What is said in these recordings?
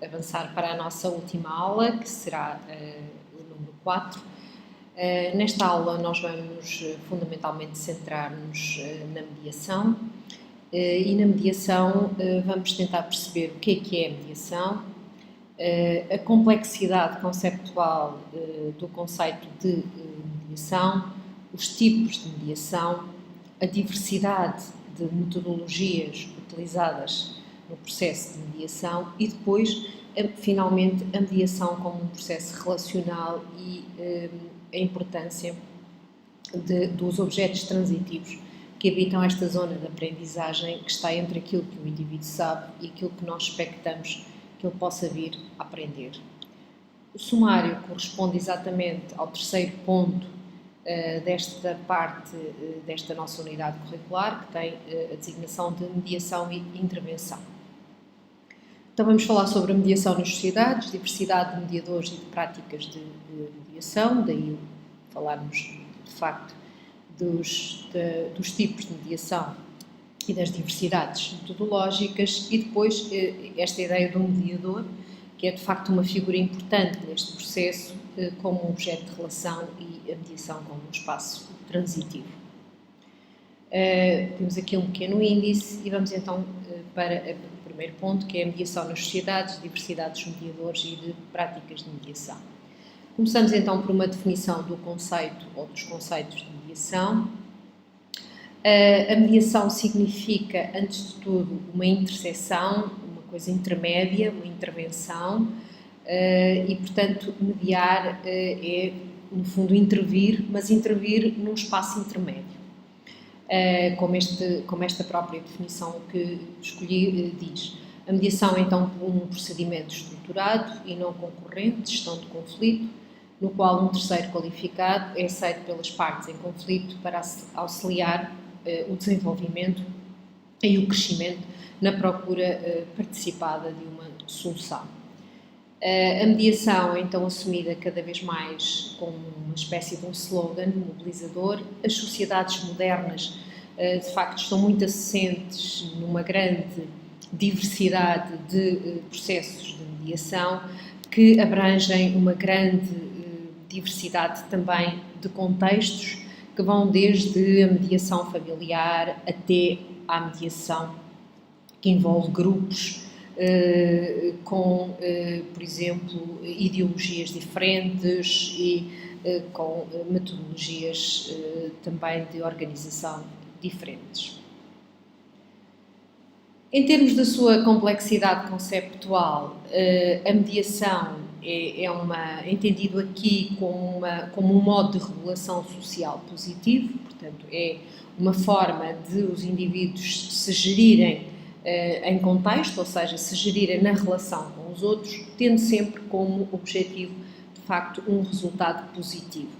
avançar para a nossa última aula, que será o número 4. Nesta aula nós vamos fundamentalmente centrar-nos na mediação e na mediação vamos tentar perceber o que é a mediação, a complexidade conceptual do conceito de mediação, os tipos de mediação, a diversidade de metodologias utilizadas no processo de mediação e depois, finalmente, a mediação como um processo relacional e a importância dos objetos transitivos que habitam esta zona de aprendizagem que está entre aquilo que o indivíduo sabe e aquilo que nós expectamos que ele possa vir a aprender. O sumário corresponde exatamente ao terceiro ponto desta parte desta nossa unidade curricular, que tem a designação de mediação e intervenção. Então vamos falar sobre a mediação nas sociedades, diversidade de mediadores e de práticas de mediação, daí falarmos de facto dos tipos de mediação e das diversidades metodológicas e depois esta ideia do mediador, que é de facto uma figura importante neste processo como um objeto de relação e a mediação como um espaço transitivo. Temos aqui um pequeno índice e vamos então para o primeiro ponto, que é a mediação nas sociedades, diversidades de mediadores e de práticas de mediação. Começamos então por uma definição do conceito ou dos conceitos de mediação. A mediação significa, antes de tudo, uma interseção, uma coisa intermédia, uma intervenção e, portanto, mediar é, no fundo, intervir, mas intervir num espaço intermédio. Como esta própria definição que escolhi diz. A mediação é então um procedimento estruturado e não concorrente de gestão de conflito, no qual um terceiro qualificado é aceito pelas partes em conflito para auxiliar o desenvolvimento e o crescimento na procura participada de uma solução. A mediação é então assumida cada vez mais como uma espécie de um slogan mobilizador. As sociedades modernas, de facto, estão muito assentes numa grande diversidade de processos de mediação que abrangem uma grande diversidade também de contextos que vão desde a mediação familiar até à mediação que envolve grupos com, por exemplo, ideologias diferentes e com metodologias também de organização diferentes. Em termos da sua complexidade conceptual, a mediação é entendido aqui como um modo de regulação social positivo, portanto, é uma forma de os indivíduos se gerirem em contexto, ou seja, se gerirem na relação com os outros, tendo sempre como objetivo, de facto, um resultado positivo.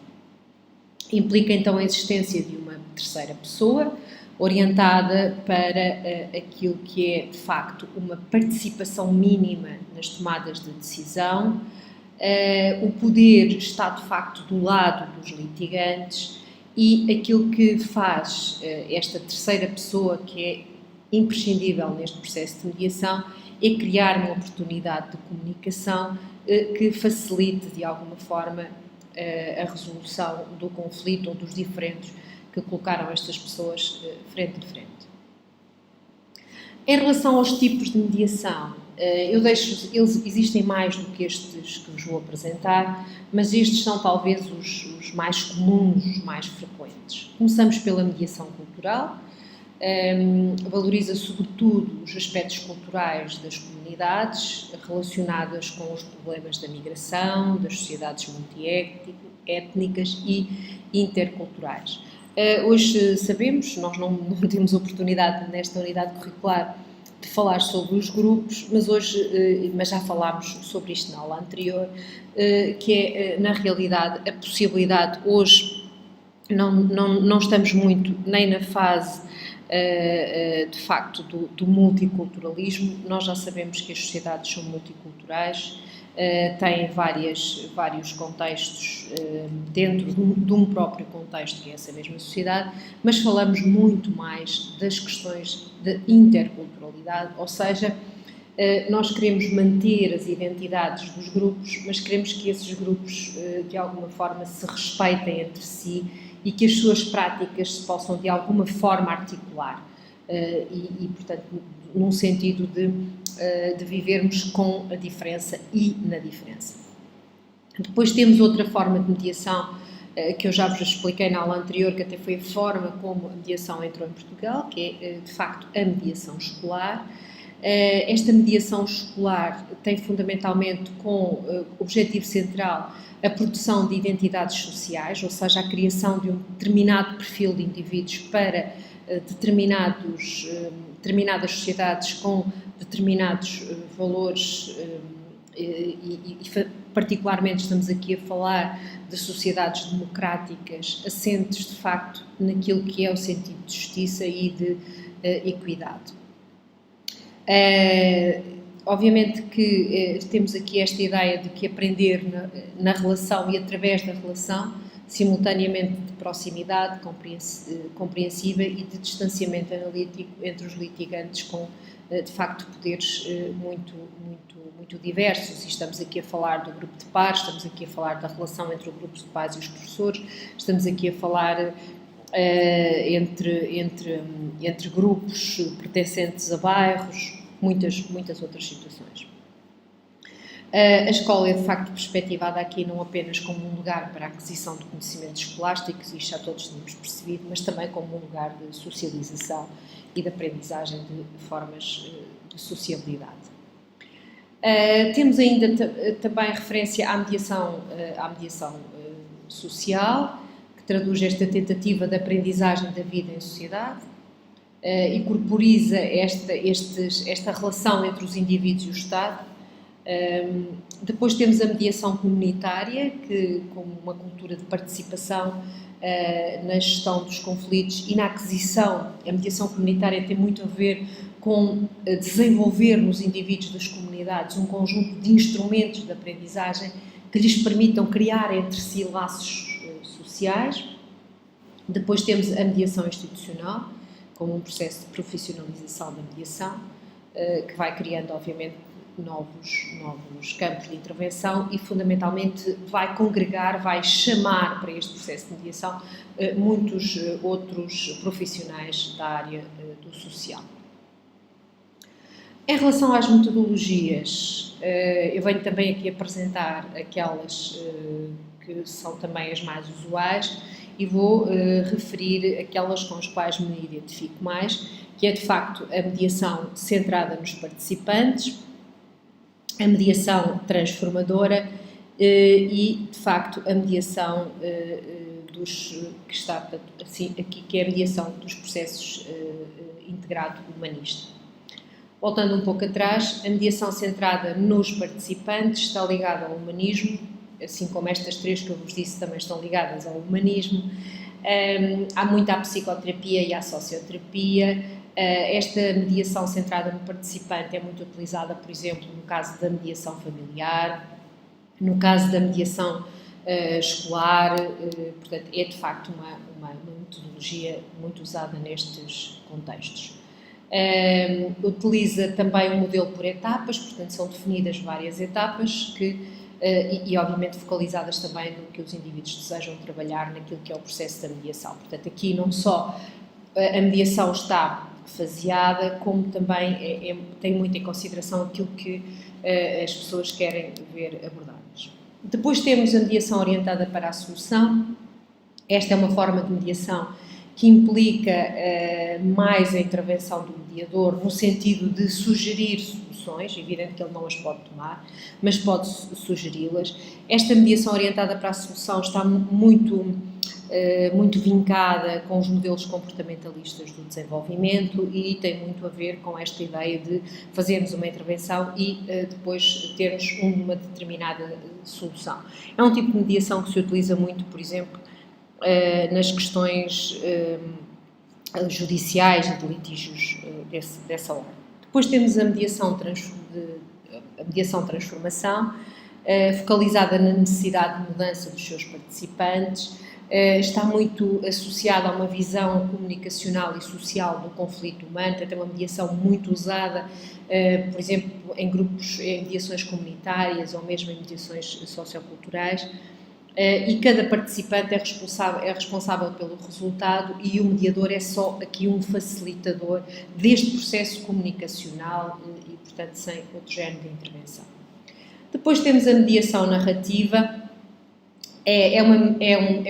Implica então a existência de uma terceira pessoa, orientada para aquilo que é, de facto, uma participação mínima nas tomadas de decisão. O poder está, de facto, do lado dos litigantes e aquilo que faz esta terceira pessoa, que é imprescindível neste processo de mediação, é criar uma oportunidade de comunicação que facilite, de alguma forma, a resolução do conflito ou dos diferentes que colocaram estas pessoas frente a frente. Em relação aos tipos de mediação, eles existem mais do que estes que vos vou apresentar, mas estes são talvez os mais comuns, os mais frequentes. Começamos pela mediação cultural, valoriza sobretudo os aspectos culturais das comunidades relacionadas com os problemas da migração, das sociedades multiétnicas e interculturais. Hoje sabemos, nós não temos oportunidade nesta unidade curricular de falar sobre os grupos, mas já falámos sobre isto na aula anterior, que é, na realidade, a possibilidade, hoje não estamos muito nem na fase, de facto, do multiculturalismo. Nós já sabemos que as sociedades são multiculturais, têm vários contextos dentro de um próprio contexto, que é essa mesma sociedade, mas falamos muito mais das questões de interculturalidade, ou seja, Nós queremos manter as identidades dos grupos, mas queremos que esses grupos, de alguma forma, se respeitem entre si e que as suas práticas se possam, de alguma forma, articular. Portanto, num sentido de vivermos com a diferença e na diferença. Depois temos outra forma de mediação, que eu já vos expliquei na aula anterior, que até foi a forma como a mediação entrou em Portugal, que é, de facto, a mediação escolar. Esta mediação escolar tem fundamentalmente como objetivo central a produção de identidades sociais, ou seja, a criação de um determinado perfil de indivíduos para determinadas sociedades com determinados valores e particularmente estamos aqui a falar de sociedades democráticas assentes de facto naquilo que é o sentido de justiça e de equidade. Obviamente que temos aqui esta ideia de que aprender na relação e através da relação, simultaneamente de proximidade compreensiva e de distanciamento analítico entre os litigantes com, de facto, poderes muito diversos. E estamos aqui a falar do grupo de pares, estamos aqui a falar da relação entre o grupo de pais e os professores, estamos aqui a falar entre grupos pertencentes a bairros, muitas outras situações. A escola é de facto perspectivada aqui não apenas como um lugar para a aquisição de conhecimentos escolásticos, isto já todos tínhamos percebido, mas também como um lugar de socialização e de aprendizagem de formas de sociabilidade. Temos ainda também referência à mediação social, que traduz esta tentativa de aprendizagem da vida em sociedade e corporiza esta relação entre os indivíduos e o Estado. Depois temos a mediação comunitária, que como uma cultura de participação na gestão dos conflitos e na aquisição. A mediação comunitária tem muito a ver com desenvolver nos indivíduos das comunidades um conjunto de instrumentos de aprendizagem que lhes permitam criar entre si laços sociais. Depois temos a mediação institucional, como um processo de profissionalização da mediação, que vai criando, obviamente, novos campos de intervenção e, fundamentalmente, vai congregar, vai chamar para este processo de mediação muitos outros profissionais da área do social. Em relação às metodologias, eu venho também aqui apresentar aquelas que são também as mais usuais e vou referir aquelas com as quais me identifico mais, que é de facto a mediação centrada nos participantes, a mediação transformadora e de facto a mediação que está assim, aqui, que é a mediação dos processos integrado humanista. Voltando um pouco atrás, a mediação centrada nos participantes está ligada ao humanismo, assim como estas três que eu vos disse também estão ligadas ao humanismo. Há muita psicoterapia e a socioterapia. Esta mediação centrada no participante é muito utilizada, por exemplo, no caso da mediação familiar, no caso da mediação escolar, portanto, é de facto uma metodologia muito usada nestes contextos. Utiliza também um modelo por etapas, portanto, são definidas várias etapas e obviamente focalizadas também no que os indivíduos desejam trabalhar naquilo que é o processo da mediação. Portanto, aqui não só a mediação está faseada, como também tem muito em consideração aquilo que as pessoas querem ver abordadas. Depois temos a mediação orientada para a solução. Esta é uma forma de mediação que implica mais a intervenção do mediador no sentido de sugerir soluções, evidente que ele não as pode tomar, mas pode sugeri-las. Esta mediação orientada para a solução está muito vincada com os modelos comportamentalistas do desenvolvimento e tem muito a ver com esta ideia de fazermos uma intervenção e depois termos uma determinada solução. É um tipo de mediação que se utiliza muito, por exemplo, nas questões judiciais e de litígios dessa ordem. Depois temos a mediação transformação, focalizada na necessidade de mudança dos seus participantes, está muito associada a uma visão comunicacional e social do conflito humano, portanto é uma mediação muito usada, por exemplo, em grupos, em mediações comunitárias ou mesmo em mediações socioculturais, e cada participante é responsável pelo resultado e o mediador é só aqui um facilitador deste processo comunicacional e, portanto, sem outro género de intervenção. Depois temos a mediação narrativa. É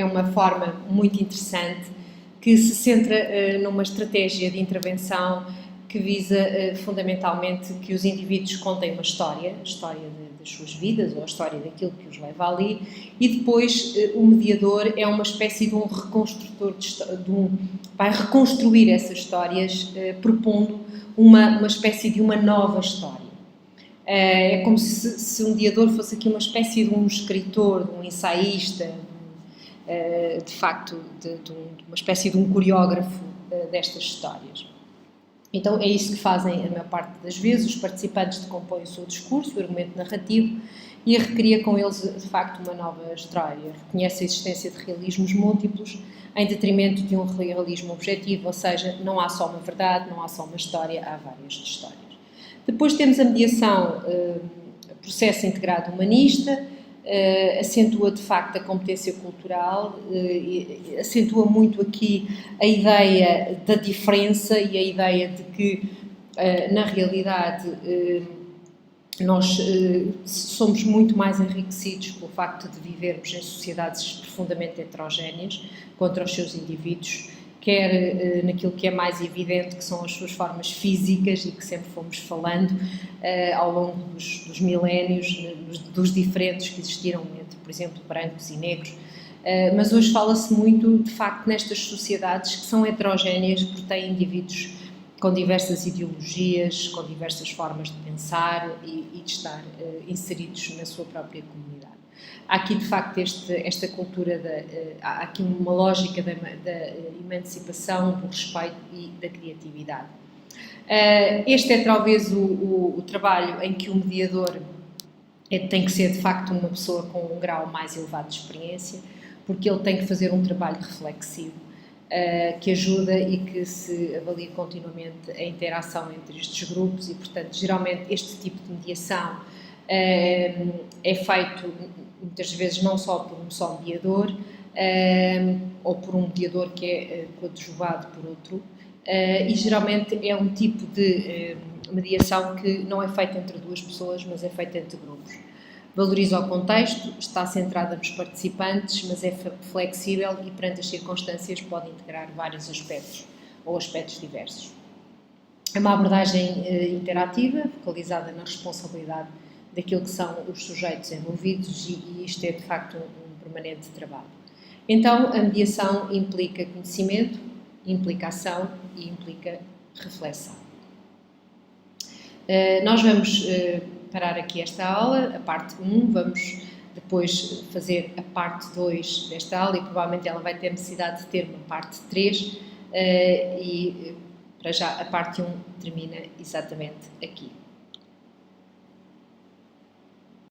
uma forma muito interessante que se centra numa estratégia de intervenção que visa fundamentalmente que os indivíduos contem uma história, a história das suas vidas ou a história daquilo que os leva ali, e depois o mediador é uma espécie de um reconstrutor, vai reconstruir essas histórias propondo uma espécie de uma nova história. É como se um mediador fosse aqui uma espécie de um escritor, de um ensaísta, de facto, de uma espécie de um coreógrafo destas histórias. Então é isso que fazem a maior parte das vezes, os participantes decompõem o seu discurso, o argumento narrativo, e recria com eles, de facto, uma nova história. Reconhece a existência de realismos múltiplos em detrimento de um realismo objetivo, ou seja, não há só uma verdade, não há só uma história, há várias histórias. Depois temos a mediação, processo integrado humanista, acentua de facto a competência cultural, acentua muito aqui a ideia da diferença e a ideia de que, na realidade, nós somos muito mais enriquecidos pelo facto de vivermos em sociedades profundamente heterogéneas contra os seus indivíduos, quer naquilo que é mais evidente, que são as suas formas físicas e que sempre fomos falando ao longo dos milénios, dos diferentes que existiram entre, por exemplo, brancos e negros. Mas hoje fala-se muito, de facto, nestas sociedades que são heterogéneas porque têm indivíduos com diversas ideologias, com diversas formas de pensar e de estar inseridos na sua própria comunidade. Há aqui, de facto, esta cultura, há aqui uma lógica da emancipação, do respeito e da criatividade. Este é talvez o trabalho em que o mediador tem que ser, de facto, uma pessoa com um grau mais elevado de experiência, porque ele tem que fazer um trabalho reflexivo, que ajuda e que se avalia continuamente a interação entre estes grupos e, portanto, geralmente este tipo de mediação é feito muitas vezes não só por um só mediador ou por um mediador que é coadjuvado por outro e geralmente é um tipo de mediação que não é feita entre duas pessoas, mas é feita entre grupos. Valoriza o contexto, está centrada nos participantes, mas é flexível e perante as circunstâncias pode integrar vários aspectos ou aspectos diversos. É uma abordagem interativa, focalizada na responsabilidade daquilo que são os sujeitos envolvidos e isto é de facto um permanente trabalho. Então a mediação implica conhecimento, implica ação e implica reflexão. Nós vamos parar aqui esta aula, a parte 1, vamos depois fazer a parte 2 desta aula e provavelmente ela vai ter necessidade de ter uma parte 3 e para já a parte 1 termina exatamente aqui.